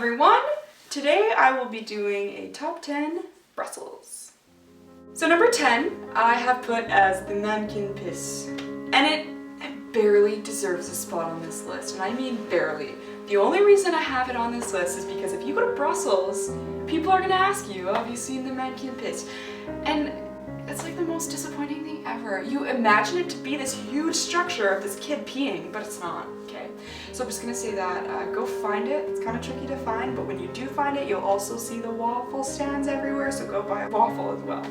everyone! Today I will be doing a top 10 Brussels. So number 10 I have put as the mannequin pisse, and it barely deserves a spot on this list, and I mean barely. The only reason I have it on this list is because if you go to Brussels, people are going to ask you, oh, have you seen the mannequin pisse? And it's like the most disappointing thing ever. You imagine it to be this huge structure of this kid peeing, but it's not, okay? So I'm just gonna say that, go find it. It's kind of tricky to find, but when you do find it, you'll also see the waffle stands everywhere, so go buy a waffle as well.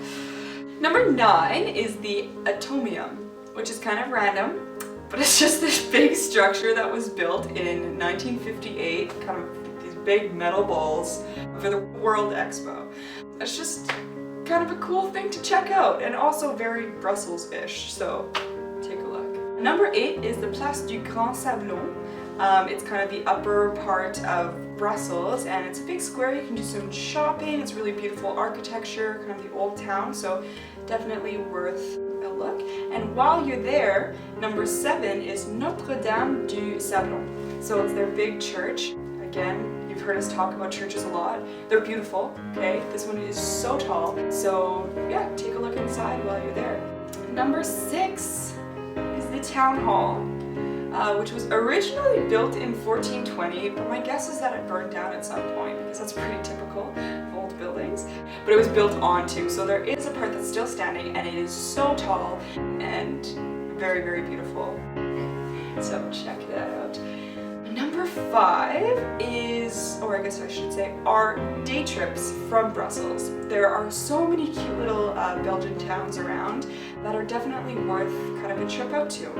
Number 9 is the Atomium, which is kind of random, but it's just this big structure that was built in 1958, kind of these big metal balls for the World Expo. It's just kind of a cool thing to check out, and also very Brussels-ish, so take a look. Number 8 is the Place du Grand Sablon. It's kind of the upper part of Brussels, and it's a big square. You can do some shopping. It's really beautiful architecture, kind of the old town, so definitely worth a look. And while you're there, number 7 is Notre Dame du Sablon. So it's their big church. Again, you've heard us talk about churches a lot. They're beautiful, okay? This one is so tall. So yeah, take a look inside while you're there. Number 6 is the Town Hall, which was originally built in 1420, but my guess is that it burned down at some point because that's pretty typical of old buildings. But it was built onto, so there is a part that's still standing, and it is so tall and very, very beautiful. So check that out. Number 5 is, or I guess I should say, are day trips from Brussels. There are so many cute little Belgian towns around that are definitely worth kind of a trip out to.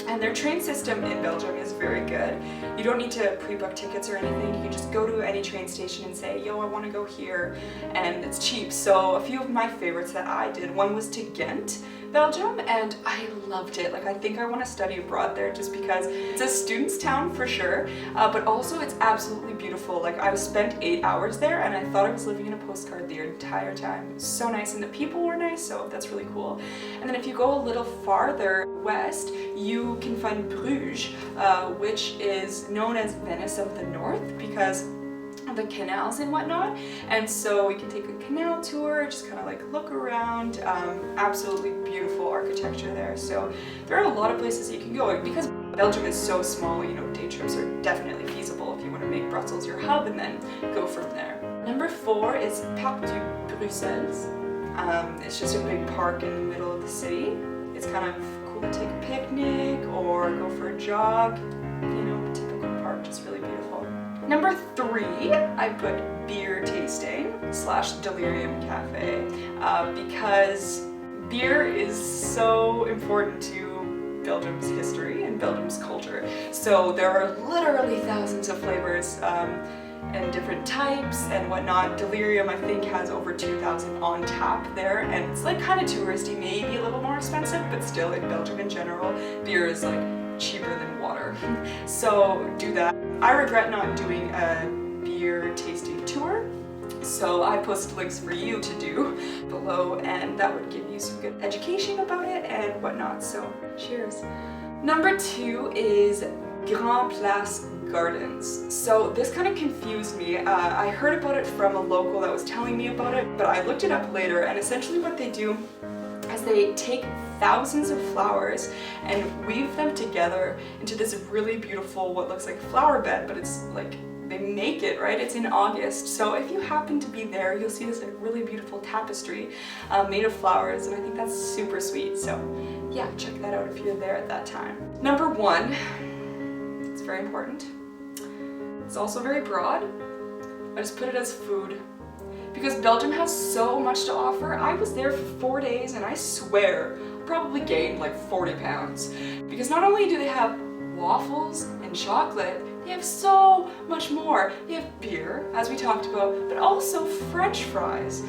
And their train system in Belgium is very good. You don't need to pre-book tickets or anything. You can just go to any train station and say, yo, I want to go here, and it's cheap. So a few of my favorites that I did, one was to Ghent, Belgium, and I loved it. Like, I think I want to study abroad there just because it's a student's town for sure, but also it's absolutely beautiful. Like, I spent 8 hours there, and I thought I was living in a postcard the entire time. It was so nice, and the people were nice, so that's really cool. And then if you go a little farther west, you can find Bruges, which is known as Venice of the North because of the canals and whatnot, and so we can take a canal tour, just kind of like look around. Absolutely beautiful architecture there, so there are a lot of places you can go. Because Belgium is so small, you know, day trips are definitely feasible if you want to make Brussels your hub and then go from there. Number 4 is Parc du Bruxelles. It's just a big park in the middle of the city. It's kind of cool to take a picnic or go for a jog, you know, typical park, just really beautiful. Number 3, I put beer tasting / delirium cafe because beer is so important to Belgium's history and Belgium's culture. So there are literally thousands of flavors and different types and whatnot. Delirium, I think, has over 2,000 on tap there, and it's like kind of touristy, maybe a little more expensive, but still in Belgium in general, beer is like cheaper than water. So do that. I regret not doing a beer tasting tour, so I posted links for you to do below, and that would give you some good education about it and whatnot, so cheers. Number 2 is Grand Place Gardens. So this kind of confused me. I heard about it from a local that was telling me about it, but I looked it up later, and essentially what they do is they take thousands of flowers and weave them together into this really beautiful, what looks like a flower bed, but it's like they make it, right? It's in August, so if you happen to be there, you'll see this like really beautiful tapestry made of flowers, and I think that's super sweet. So yeah, check that out if you're there at that time. Number 1, it's very important. It's also very broad. I just put it as food, because Belgium has so much to offer. I was there for 4 days, and I swear I probably gained like 40 pounds. Because not only do they have waffles and chocolate, they have so much more. They have beer, as we talked about, but also French fries.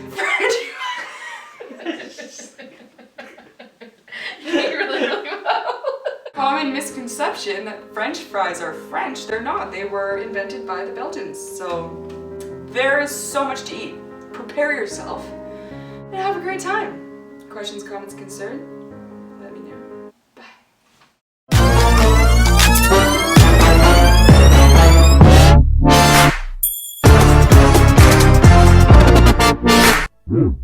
Common misconception that French fries are French. They're not. They were invented by the Belgians. So there is so much to eat. Prepare yourself and have a great time. Questions, comments, concerns? Mm.